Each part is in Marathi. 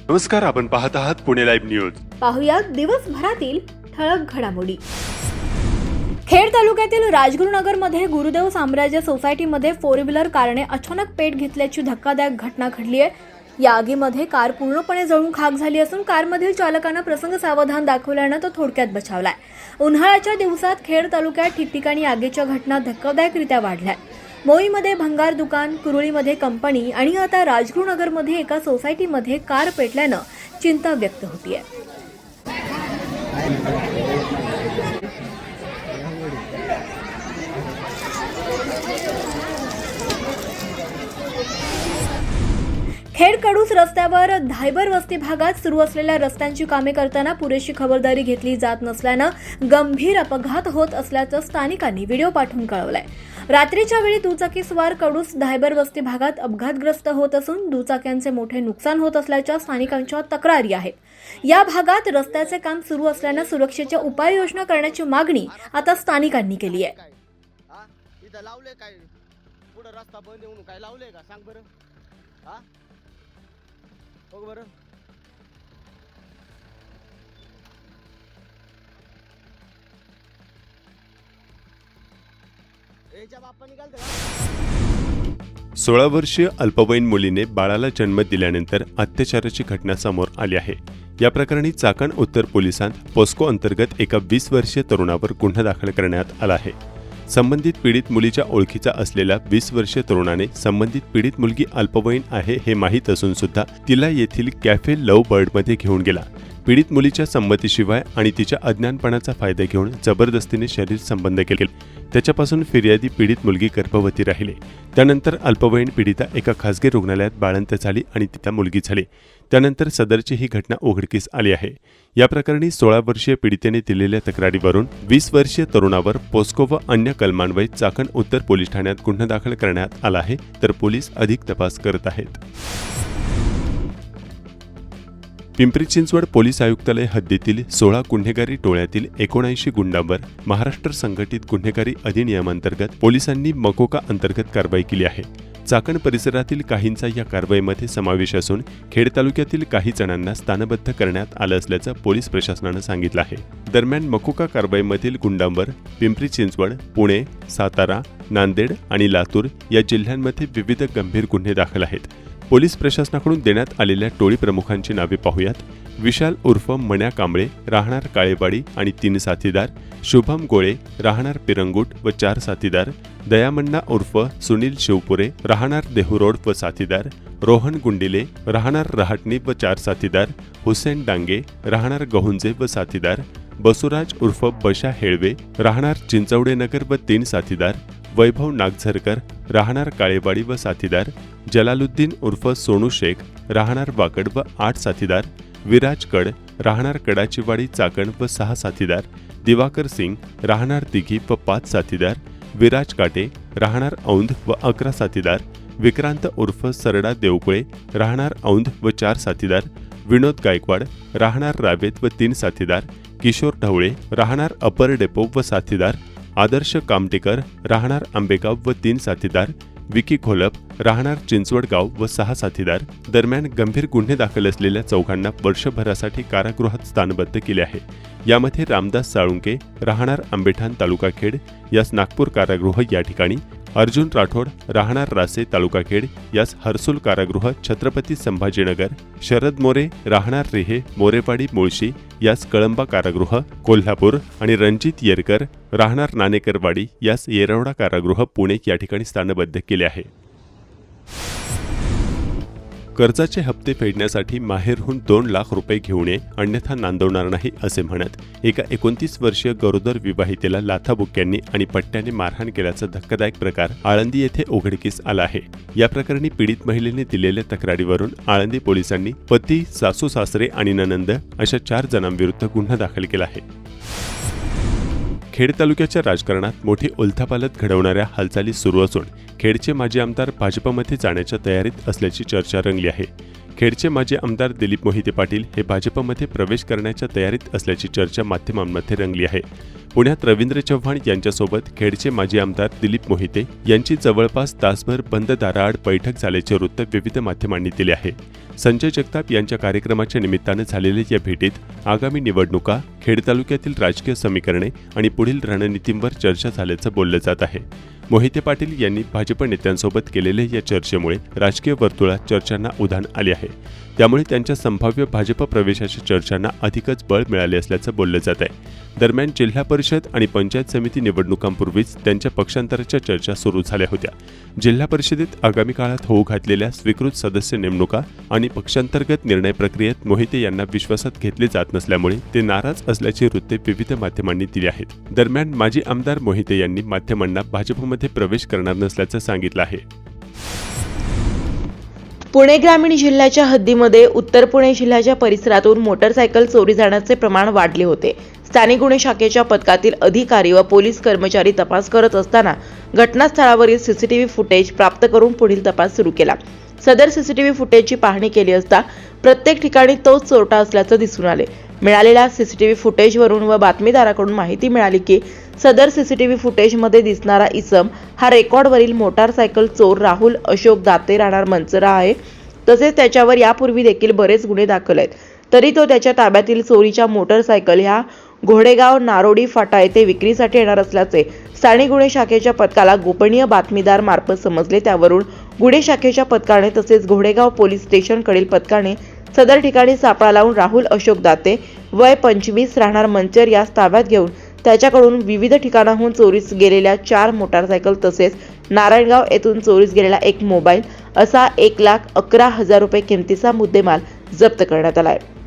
नमस्कार, आपण पाहत आहात पुणे लाईव्ह न्यूज. पाहुयात दिवसभरातील ठळक घडामोडी. खेड तालुक्यातील राजगुरुनगरमध्ये गुरुदेव साम्राज्य सोसायटीमध्ये 4 व्हीलर कारने अचानक पेट घेतल्याची धक्कादायक घटना घडली आहे. या आगीमध्ये कार पूर्णपणे जळून खाक झाली असून कारमधील चालकानं प्रसंग सावधान दाखवल्यानं तो थोडक्यात बचावलाय. उन्हाळ्याच्या दिवसात खेड तालुक्यात ठिकठिकाणी आगीच्या घटना धक्कादायकरित्या वाढल्या. मोईमध्ये भंगार दुकान, कुरुळीमध्ये कंपनी आणि आता राजगुरुनगरमध्ये एका सोसायटीमध्ये कार पेटल्यानं चिंता व्यक्त होतीये. खेड कडूस रस्त्यावर धायबर वस्ती भागात सुरू असलेल्या रस्त्यांची कामे करताना पुरेशी खबरदारी घेतली जात नसल्यानं गंभीर अपघात होत असल्याचं स्थानिकांनी व्हिडिओ पाठवून कळवलंय. रात्रीच्या वेळी दुचाकीस्वार कडूस धायबर वस्ती भागात अपघातग्रस्त होत असून दुचाक्यांचे मोठे नुकसान होत असल्याच्या स्थानिकांच्या तक्रारी आहेत. या भागात रस्त्याचे काम सुरू असल्यानं सुरक्षेच्या उपाययोजना करण्याची मागणी आता स्थानिकांनी केली आहे. इथं लावले काय पुढे रस्ता बंद येऊन काय लावले का सांग बरं. हा बघ बरं. याच्या बाप्पा निघाल 16 वर्षीय अल्पवयीन मुलीने बाळाला जन्म दिल्यानंतर अत्याचाराची घटना समोर आली आहे. या प्रकरणी चाकण उत्तर पोलिसांत पोस्को अंतर्गत एका 20 वर्षीय तरुणावर गुन्हा दाखल करण्यात आला आहे. संबंधित पीडित मुलीच्या ओळखीचा असलेल्या 20 वर्षीय तरुणाने संबंधित पीडित मुलगी अल्पवयीन आहे हे माहीत असून सुद्धा तिला येथील कॅफे लव्ह बर्डमध्ये घेऊन गेला. पीडित मुलीच्या संमतीशिवाय आणि तिच्या अज्ञानपणाचा फायदा घेऊन जबरदस्तीने शरीर संबंध केले. त्याच्यापासून फिर्यादी पीडित मुलगी गर्भवती राहिली. त्यानंतर अल्पवयीन पीडिता एका खासगी रुग्णालयात बाळंत झाली आणि तिला मुलगी झाली. त्यानंतर सदरची ही घटना उघडकीस आली आहे. या प्रकरणी 16 वर्षीय पीडितेने दिलेल्या तक्रारीवरून 20 वर्षीय तरुणावर पोस्को व अन्य कलमान्वये चाकण उत्तर पोलीस ठाण्यात गुन्हा दाखल करण्यात आला आहे, तर पोलीस अधिक तपास करत आहेत. पिंपरी चिंचवड पोलीस आयुक्तालय हद्दीतील 16 गुन्हेगारी टोळ्यातील 79 गुंडांवर महाराष्ट्र संघटित गुन्हेगारी अधिनियमांतर्गत पोलिसांनी मकोका अंतर्गत कारवाई केली आहे. चाकण परिसरातील काहींचा या कारवाईमध्ये समावेश असून खेड तालुक्यातील काही जणांना स्थानबद्ध करण्यात आलं असल्याचं पोलीस प्रशासनानं सांगितलं आहे. दरम्यान मकोका कारवाईमधील गुंडांवर पिंपरी चिंचवड, पुणे, सातारा, नांदेड आणि लातूर या जिल्ह्यांमध्ये विविध गंभीर गुन्हे दाखल आहेत. पोलीस प्रशासनाकडून देण्यात आलेल्या टोळी प्रमुखांची नावे पाहूयात. विशाल उर्फ मण्या कांबळे, राहणार काळेवाडी आणि 3 साथीदार. शुभम गोळे, राहणार पिरंगुट व 4 साथीदार. दयामण्णा उर्फ सुनील शिवपुरे, राहणार देहू रोड व साथीदार. रोहन गुंडिले, राहणार रहाटणी व 4 साथीदार. हुसेन डांगे, राहणार गहुंजे व साथीदार. बसुराज उर्फ बशा हेळवे, राहणार चिंचवडे नगर व 3 साथीदार. वैभव नागझरकर, राहणार काळेवाडी व साथीदार. जलालुद्दीन उर्फ सोनू शेख, राहणार वाकड व 8 साथीदार. विराज कड, राहणार कडाचीवाडी चाकण व 6 साथीदार. दिवाकर सिंग, राहणार दिघी व 5 साथीदार. विराज काटे, राहणार औंध व 11 साथीदार. विक्रांत उर्फ सरडा देवकुळे, राहणार औंध व 4 साथीदार. विनोद गायकवाड, राहणार रावेत व 3 साथीदार. किशोर ढवळे, राहणार अपर डेपो व साथीदार. आदर्श कामटेकर, राहणार आंबेगाव व 3 साथीदार. विकी खोलप, राहणार चिंचवडगाव व 6 साथीदार. दरम्यान गंभीर गुन्हे दाखल असलेल्या चौघांना वर्षभरासाठी कारागृहात स्थानबद्ध केले आहे. यामध्ये रामदास साळुंके, राहणार आंबेठाण तालुका खेड यास नागपूर कारागृह या ठिकाणी. अर्जुन राठोड, राहणार रासे तालुका खेड यास हर्सुल कारागृह छत्रपती संभाजीनगर. शरद मोरे, राहणार रेहे मोरेवाडी मुळशी यास कळंबा कारागृह कोल्हापूर. आणि रणजित येरकर, राहणार नाणेकरवाडी यास येरवडा कारागृह पुणे या ठिकाणी स्थानबद्ध केले आहे. कर्जाचे हप्ते फेडण्यासाठी माहेरहून 2 लाख रुपये घेऊन ये, अन्यथा नांदवणार नाही असे म्हणत एका 29 वर्षीय गरोदर विवाहितेला लाथाबुक्क्यांनी आणि पट्ट्याने मारहाण केल्याचा धक्कादायक प्रकार आळंदी येथे उघडकीस आला आहे. या प्रकरणी पीडित महिलेने दिलेल्या तक्रारीवरून आळंदी पोलिसांनी पती, सासू सासरे आणि ननंद अशा 4 जणांविरुद्ध गुन्हा दाखल केला आहे. खेड तालुक्याच्या राजकारणात मोठी उलथापालथ घडवणाऱ्या हालचाली सुरू असून खेडचे माजी आमदार भाजपमध्ये जाण्याच्या तयारीत असल्याची चर्चा रंगली आहे. खेडचे माजी आमदार दिलीप मोहिते पाटील हे भाजपमध्ये प्रवेश करण्याच्या तयारीत असल्याची चर्चा माध्यमांमध्ये रंगली आहे. पुण्यात रवींद्र चव्हाण यांच्यासोबत खेडचे माजी आमदार दिलीप मोहिते यांची जवळपास तासभर बंद दाराआड बैठक झाल्याचे वृत्त विविध माध्यमांनी दिले आहे. संजय जगताप यांच्या कार्यक्रमाच्या निमित्तानं झालेल्या या भेटीत आगामी निवडणुका, खेड तालुक्यातील राजकीय समीकरणे आणि पुढील रणनीतींवर चर्चा झाल्याचं बोललं जात आहे. मोहिते पाटील यांनी भाजप नेत्यांसोबत केलेल्या या चर्चेमुळे राजकीय वर्तुळात चर्चांना उधाण आले आहे. त्यामुळे त्यांच्या संभाव्य भाजप प्रवेशाच्या चर्चांना अधिकच बळ मिळाले असल्याचं बोललं जात आहे. दरम्यान जिल्हा परिषद आणि पंचायत समिती निवडणुकांपूर्वीच त्यांच्या पक्षांतराच्या चर्चा सुरू झाल्या होत्या. जिल्हा परिषदेत आगामी काळात होऊ घातलेल्या स्वीकृत सदस्य नेमणुका आणि पक्षांतर्गत निर्णय प्रक्रियेत मोहिते यांना विश्वासात घेतले जात नसल्यामुळे ते नाराज असल्याची वृत्ते विविध माध्यमांनी दिली आहेत. दरम्यान माजी आमदार मोहिते यांनी माध्यमांना भाजपमध्ये प्रवेश करणार नसल्याचं सांगितलं आहे. पुणे ग्रामीण जिल्ह्याच्या हद्दीमध्ये उत्तर पुणे जिल्ह्याच्या परिसरातून मोटरसायकल चोरी जाण्याचे प्रमाण वाढले होते. स्थानिक गुन्हे शाखेच्या पथकातील अधिकारी व पोलीस कर्मचारी तपास करत असताना घटनास्थळावरील सीसीटीव्ही फुटेज प्राप्त करून पुढील तपास सुरू केला. सदर सीसीटीव्ही फुटेजची पाहणी केली असता प्रत्येक ठिकाणी तोच चोरटा असल्याचं दिसून आले. मिळालेल्या सीसीटीव्ही फुटेजवरून व बातमीदाराकडून माहिती मिळाली की सदर सीसीटीव्ही फुटेजमध्ये दिसणारा इसम हा रेकॉर्डवरील मोटारसायकल चोर राहुल अशोक दाते राहणार मंचरा आहे. तसेच त्याच्यावर यापूर्वी देखील बरेच गुन्हे दाखल आहेत. तरी तो त्याच्या ताब्यातील चोरीच्या मोटारसायकल ह्या घोडेगाव नारोडी फाटा येथे विक्रीसाठी येणार असल्याचे स्थानिक गुन्हे शाखेच्या पथकाला गोपनीय बातमीदार मार्फत समजले. त्यावरून गुन्हे शाखेच्या पथकाने तसेच घोडेगाव पोलीस स्टेशनकडील पथकाने सदर ठिकाणी सापळा लावून राहुल अशोक दाते वय 25 राहणार मंचर यास ताब्यात घेऊन त्याच्याकडून विविध ठिकाणाहून चोरीस गेलेल्या 4 मोटारसायकल तसेच नारायणगाव येथून चोरीस गेलेला एक मोबाईल असा 1,11,000 रुपये किमतीचा मुद्देमाल जप्त करण्यात आला आहे.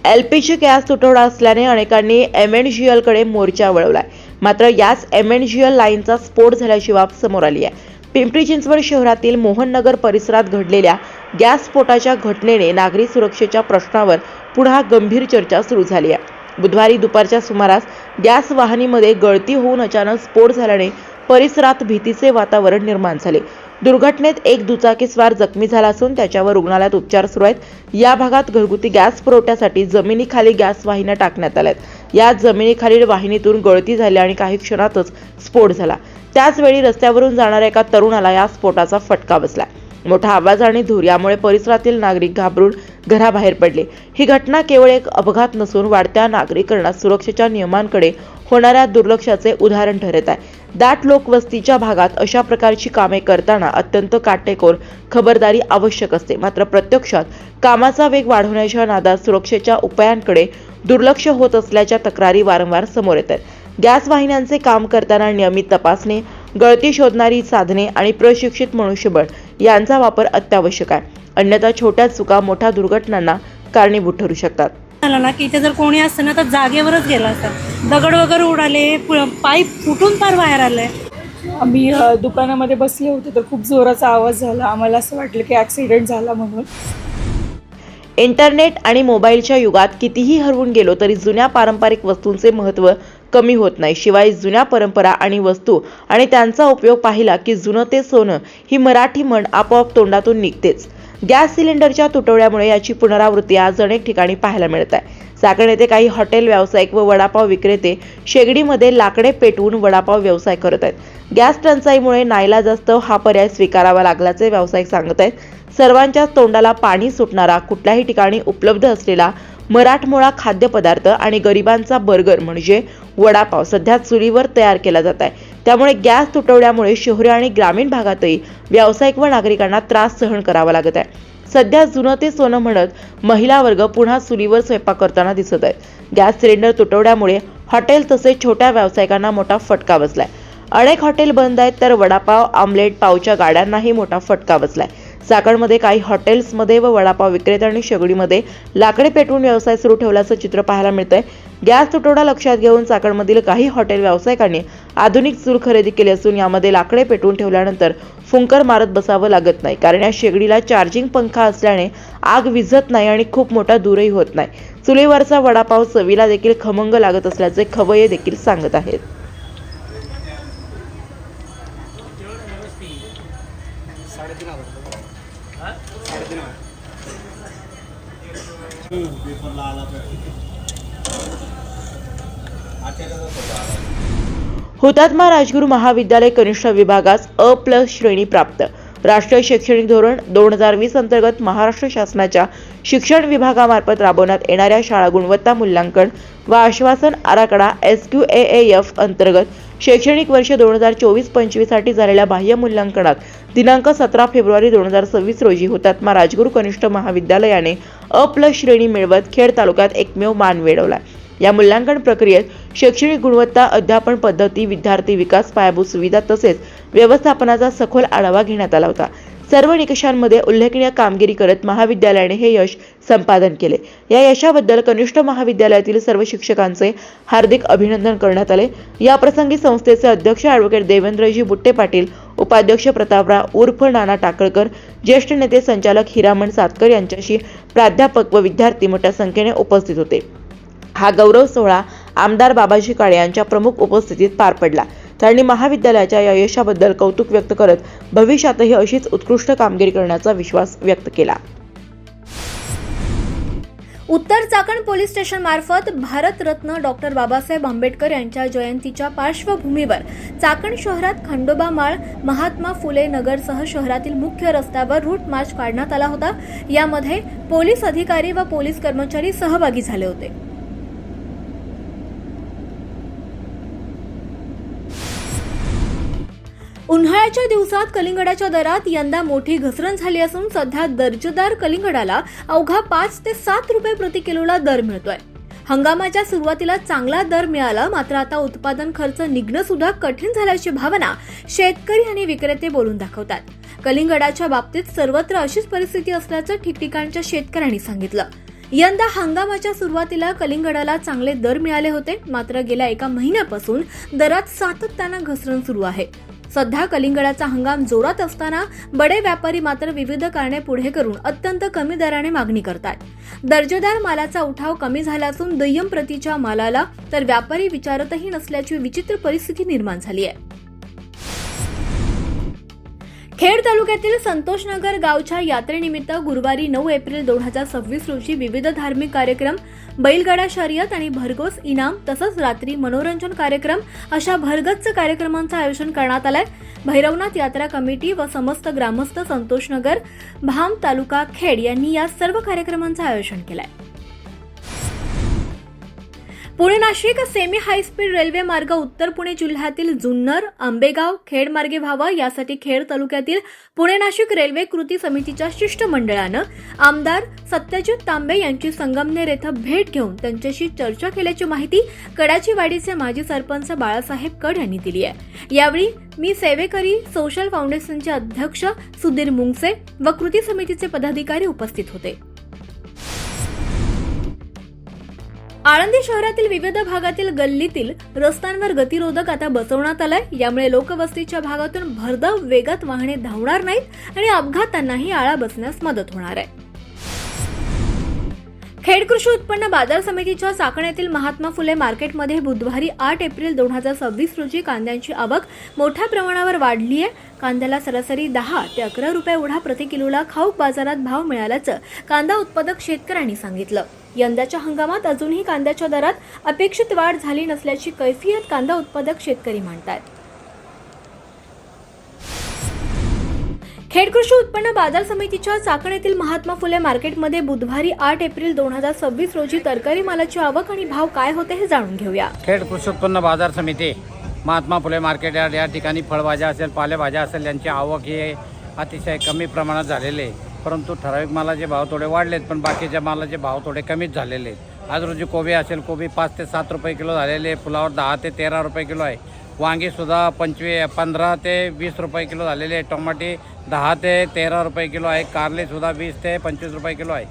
एलपीजी गॅस तुटवडा असल्याने अनेकांनी MNGL कडे मोर्चा वळवलाय. मात्र याच MNGL लाईनचा स्फोट झाल्याची बाब समोर आली आहे. पिंपरी चिंचवड शहरातील मोहननगर परिसरात घडलेल्या गॅस स्फोटाच्या घटनेने नागरी सुरक्षेच्या प्रश्नावर पुन्हा गंभीर चर्चा सुरू झाली आहे. बुधवारी दुपारच्या सुमारास गॅस वाहिनीमध्ये गळती होऊन अचानक स्फोट झाल्याने परिसरात भीतीचे वातावरण निर्माण झाले. दुर्घटनेत एक दुचाकीस्वार जखमी झाला असून त्याच्यावर रुग्णालयात उपचार सुरू आहेत. या भागात घरगुती गॅस पुरवठ्यासाठी जमिनीखाली गॅस वाहिन्या टाकण्यात आल्यात. या जमिनीखालील वाहिनीतून गळती झाली आणि काही क्षणातच स्फोट झाला. त्याचवेळी रस्त्यावरून जाणाऱ्या एका तरुणाला या स्फोटाचा फटका बसला. मोठा आवाज आणि धूर यामुळे परिसरातील नागरिक घाबरून घराबाहेर पडले. ही घटना केवळ एक अपघात नसून वाढत्या नागरीकरणात सुरक्षेच्या नियमांकडे होणाऱ्या दुर्लक्षाचे उदाहरण ठरत आहे. दाट लोकवस्तीच्या भागात अशा प्रकारची कामे करताना अत्यंत काटेकोर खबरदारी आवश्यक असते. मात्र प्रत्यक्षात कामाचा वेग वाढवण्याच्या नादात सुरक्षेच्या उपायांकडे दुर्लक्ष होत असल्याच्या तक्रारी वारंवार समोर येतात. गॅस वाहिन्यांचे काम करताना नियमित तपासणी, गळती शोधणारी साधने आणि प्रशिक्षित मनुष्यबळ यांचा वापर अत्यावश्यक आहे. अन्यथा छोट्या चुका मोठ्या दुर्घटनांना कारणीभूत ठरू शकतात. झालं ना की इथे जर कोणी असतं ना तर जागेवरच गेला असता. दगड वगैरे उडाले, पाईप फुटून पार बाहेर आलंय. आम्ही दुकानामध्ये बसले होते तर खूप जोराचा आवाज झाला. आम्हाला असं वाटलं की ॲक्सिडेंट झाला म्हणून. इंटरनेट आणि मोबाईलच्या युगात कितीही हरवून गेलो तरी जुन्या पारंपरिक वस्तूंचे महत्त्व कमी होत नाही. शिवाय जुन्या परंपरा आणि वस्तू आणि त्यांचा उपयोग पाहिला की जुनं ते सोनं ही मराठी म्हण आपोआप तोंडातून निघतेच. गॅस सिलेंडरच्या तुटवड्यामुळे याची पुनरावृत्ती आज अनेक ठिकाणी पाहायला मिळत आहे. चाकण येथे काही हॉटेल व्यावसायिक व वडापाव विक्रेते शेगडीमध्ये लाकडे पेटवून वडापाव व्यवसाय करत आहेत. गॅस टंचाईमुळे नाईलाजास्तव हा पर्याय स्वीकारावा लागल्याचे व्यावसायिक सांगत आहेत. सर्वांच्याच तोंडाला पाणी सुटणारा, कुठल्याही ठिकाणी उपलब्ध असलेला मराठमोळा खाद्यपदार्थ आणि गरिबांचा बर्गर म्हणजे वडापाव सध्या चुलीवर तयार केला जात आहे. त्यामुळे गॅस तुटवड्यामुळे शहरी आणि ग्रामीण भागातही व्यावसायिक व नागरिकांना त्रास सहन करावा लागत आहे. सध्या जुनं ते सोनं म्हणत महिला वर्ग पुन्हा चुलीवर स्वयंपाक करताना दिसत आहेत. गॅस सिलेंडर तुटवड्यामुळे हॉटेल तसेच छोट्या व्यावसायिकांना मोठा फटका बसलाय. अनेक हॉटेल बंद आहेत तर वडापाव, आमलेट, पावच्या गाड्यांनाही मोठा फटका बसलाय. चाकणमध्ये काही हॉटेल्समध्ये व वडापाव विक्रेत्यांनी शेगडीमध्ये लाकडे पेटवून व्यवसाय सुरू ठेवल्याचं चित्र पाहायला मिळतंय. गॅस तुटवडा लक्षात घेऊन चाकणमधील काही हॉटेल व्यावसायिकांनी आधुनिक चूल खरेदी केली असून यामध्ये लाकडे पेटवून ठेवल्यानंतर फुंकर मारत बसावं लागत नाही. कारण या शेगडीला चार्जिंग पंखा असल्याने आग विझत नाही आणि खूप मोठा धूरही होत नाही. चुलीवरचा वडापाव चवीला देखील खमंग लागत असल्याचे खवय्ये देखील सांगत आहेत. हुतात्मा राजगुरू महाविद्यालय कनिष्ठ विभागास अ+ श्रेणी प्राप्त. राष्ट्रीय शैक्षणिक धोरण 2020 अंतर्गत महाराष्ट्र शासनाच्या शिक्षण विभागामार्फत राबवण्यात येणाऱ्या शाळा गुणवत्ता मूल्यांकन व आश्वासन आराखडा SQAAF अंतर्गत शैक्षणिक वर्ष 2024-25 साठी झालेल्या बाह्य मूल्यांकनात दिनांक 17 फेब्रुवारी 2026 रोजी हुतात्मा राजगुरू कनिष्ठ महाविद्यालयाने अ+ श्रेणी मिळवत खेड तालुक्यात एकमेव मान मिळवला. या मूल्यांकन प्रक्रियेत शैक्षणिक गुणवत्ता, अध्यापन पद्धती, विद्यार्थी विकास, पायाभूत सुविधा तसेच व्यवस्थापनाचा सखोल आढावा घेण्यात आला होता. सर्व निकषांमध्ये उल्लेखनीय कामगिरी करत महाविद्यालयाने हे यश संपादन केले. या यशाबद्दल कनिष्ठ महाविद्यालयातील सर्व शिक्षकांचे हार्दिक अभिनंदन करण्यात आले. या प्रसंगी संस्थेचे अध्यक्ष ॲडव्होकेट देवेंद्रजी बुट्टे पाटील, उपाध्यक्ष प्रतापराव उर्फ नाना टाकळकर, ज्येष्ठ नेते संचालक हिरामण सातकर यांच्याशी प्राध्यापक व विद्यार्थी मोठ्या संख्येने उपस्थित होते. हा गौरव सोहळा आमदार बाबाजी काळे यांच्या प्रमुख उपस्थितीत पार पडला. त्यांनी महाविद्यालयाच्या या यशाबद्दल कौतुक व्यक्त करत भविष्यातही अशीच उत्कृष्ट कामगिरी करण्याचा विश्वास व्यक्त केला. उत्तर चाकण पोलीस स्टेशन मार्फत भारतरत्न डॉक्टर बाबासाहेब आंबेडकर यांच्या जयंतीच्या पार्श्वभूमीवर चाकण शहरात खंडोबा माळ, महात्मा फुले नगरसह शहरातील मुख्य रस्त्यावर रूट मार्च काढण्यात आला होता. यामध्ये पोलीस अधिकारी व पोलीस कर्मचारी सहभागी झाले होते. उन्हाळ्याच्या दिवसात कलिंगडाच्या दरात यंदा मोठी घसरण झाली असून सध्या दर्जेदार कलिंगडाला अवघा 5 ते 7 रुपये प्रति किलोला दर मिळतोय. हंगामाच्या सुरुवातीला चांगला दर मिळाला, मात्र आता उत्पादन खर्च निघणं सुद्धा कठीण झाल्याची भावना शेतकरी आणि विक्रेते बोलून दाखवतात. कलिंगडाच्या बाबतीत सर्वत्र अशीच परिस्थिती असल्याचं ठिकठिकाणच्या शेतकऱ्यांनी सांगितलं. यंदा हंगामाच्या सुरुवातीला कलिंगडाला चांगले दर मिळाले होते, मात्र गेल्या 1 महिन्यापासून दरात सातत्यानं घसरण सुरू आहे. सध्या कलिंगडाचा हंगाम जोरात असताना बडे व्यापारी मात्र विविध कारणे पुढे करून अत्यंत कमी दराने मागणी करतात. दर्जेदार मालाचा उठाव कमी झाला असून दुय्यम प्रतीच्या मालाला तर व्यापारी विचारतही नसल्याची विचित्र परिस्थिती निर्माण झाली आहे. खेड तालुक्यातील संतोषनगर गावच्या यात्रेनिमित्त गुरुवारी 9 एप्रिल 2026 रोजी विविध धार्मिक कार्यक्रम, बैलगाडा शर्यत आणि भरघोस इनाम तसंच रात्री मनोरंजन कार्यक्रम अशा भरगच्च कार्यक्रमांचं आयोजन करण्यात आलंय. भैरवनाथ यात्रा कमिटी व समस्त ग्रामस्थ संतोषनगर, भाम तालुका खेड यांनी या सर्व कार्यक्रमांचं आयोजन केलंय. Pune Nashik semi high speed railway मार्ग उत्तर पुणे जिल्ह्यातील जुन्नर, आंबेगाव, खेड मार्गे व्हावा यासाठी खेड तालुक्यातील पुणे नाशिक रेल्वे कृती समितीच्या शिष्टमंडळानं आमदार सत्यजित तांबे यांची संगमनेर येथे भेट घेऊन त्यांच्याशी चर्चा केल्याची माहिती कडाची वाडीचे माजी सरपंच बाळासाहेब कड यांनी दिली आहे. यावेळी मी सेवेकरी सोशल फाउंडेशनचे अध्यक्ष सुधीर मुंगसे व कृती समितीचे पदाधिकारी उपस्थित होते. आळंदी शहरातील विविध भागातील गल्लीतील रस्त्यांवर गतिरोधक आता बसवण्यात आलाय. यामुळे लोकवस्तीच्या भागातून भरधाव वेगात वाहने धावणार नाहीत आणि अपघातांनाही आळा बसण्यास मदत होणार आहे. खेड कृषी उत्पन्न बाजार समितीच्या चाकण येथील महात्मा फुले मार्केटमध्ये बुधवारी 8 एप्रिल 2026 रोजी कांद्यांची आवक मोठ्या प्रमाणावर वाढली आहे. कांद्याला सरासरी 10 ते 11 रुपये एवढा प्रति किलोला खाऊक बाजारात भाव मिळाल्याचं कांदा उत्पादक शेतकऱ्यांनी सांगितलं. यंदाच्या हंगामात अजूनही कांद्याच्या दरात अपेक्षित वाढ झाली नसल्याची कैफियत कांदा उत्पादक शेतकरी मांडतात. खेड कृषी उत्पन्न बाजार समितीच्या चाकण येथील महात्मा फुले मार्केटमध्ये बुधवारी 8 एप्रिल 2026 रोजी तरकारी मालाची आवक आणि भाव काय होते हे जाणून घेऊया. खेड कृषी उत्पन्न बाजार समिती महात्मा फुले मार्केट यार्ड या ठिकाणी फळभाज्या असेल, पालेभाज्या असेल यांची आवक ही अतिशय कमी प्रमाणात झालेली आहे. परंतु ठराविक मालाचे भाव थोडे वाढलेत, पण बाकीच्या मालाचे भाव थोडे कमीच झालेले आहेत. आज रोजी कोबी असेल, कोबी 5 ते 7 रुपये किलो झालेले, फुलावर 10 ते 13 रुपये किलो आहे. वांगीसुद्धा 15 ते 20 रुपये किलो झालेले आहे. टोमॅटो 10 ते 13 रुपये किलो आहे. कारलेसुद्धा 20 ते 25 रुपये किलो आहे.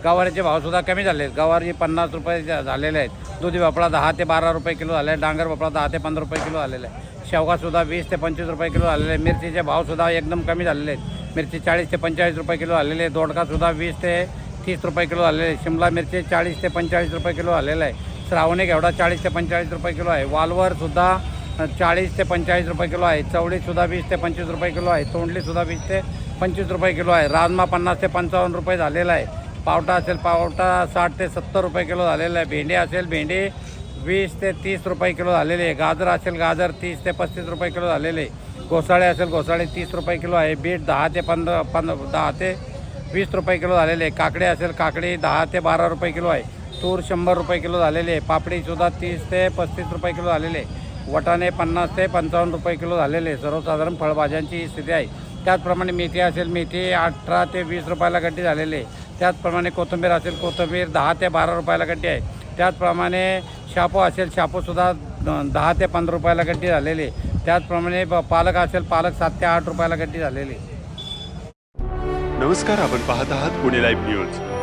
गवारीचे भावसुद्धा कमी झाले आहेत. गवारी 50 रुपये झालेले आहेत. दुधी भोपळा 10 ते 12 रुपये किलो झाले आहे. डांगर भोपळा 10 ते 15 रुपये किलो झालेला आहे. शेवगासुद्धा 20 ते 25 रुपये किलो झालेले आहे. मिरचीचे भावसुद्धा एकदम कमी झालेले आहेत. मिरची 40 ते 45 रुपये किलो झालेले आहे. दोडकासुद्धा 20 ते 30 रुपये किलो झालेले आहे. शिमला मिरची 40 ते 45 रुपये किलो झालेला आहे. श्रावणी घेवडा 40 ते 45 रुपये किलो आहे. वालवरसुद्धा 40 ते 45 रुपये किलो आहे. चवळीसुद्धा 20 ते 25 रुपये किलो आहे. तोंडलीसुद्धा 20 ते 25 रुपये किलो आहे. राजमा 50 ते 55 रुपये झालेला आहे. पावटा असेल पावटा 60 ते 70 रुपये किलो झालेला आहे. भेंडी असेल भेंडी 20 ते 30 रुपये किलो झालेले आहे. गाजर असेल गाजर 30 ते 35 रुपये किलो झालेले आहे. घोसाळे असेल घोसाळे 30 रुपये किलो आहे. बीट 10 ते 20 रुपये किलो झालेले आहे. काकडे असेल काकडी 10 ते 12 रुपये किलो आहे. तूर 100 रुपये किलो झालेले आहे. पापडीसुद्धा 30 ते 35 रुपये किलो झालेले आहे. वाटाणे 50 ते 55 रुपये किलो झालेले आहे. सर्वसाधारण फळभाज्यांची ही स्थिती आहे. त्याचप्रमाणे मेथी असेल मेथी 18 ते 20 रुपयाला गड्डी झालेली आहे. त्याचप्रमाणे कोथिंबीर असेल कोथिंबीर 10 ते 12 रुपयाला गड्डी आहे. त्याचप्रमाणे शापू असेल शापूसुद्धा 10 ते 15 रुपयाला गड्डी झालेली आहे. त्याचप्रमाणे पालक असेल पालक 7 ते 8 रुपयाला गड्डी झालेली आहे. नमस्कार, आपण पाहत आहात पुणे लाईव्ह न्यूज.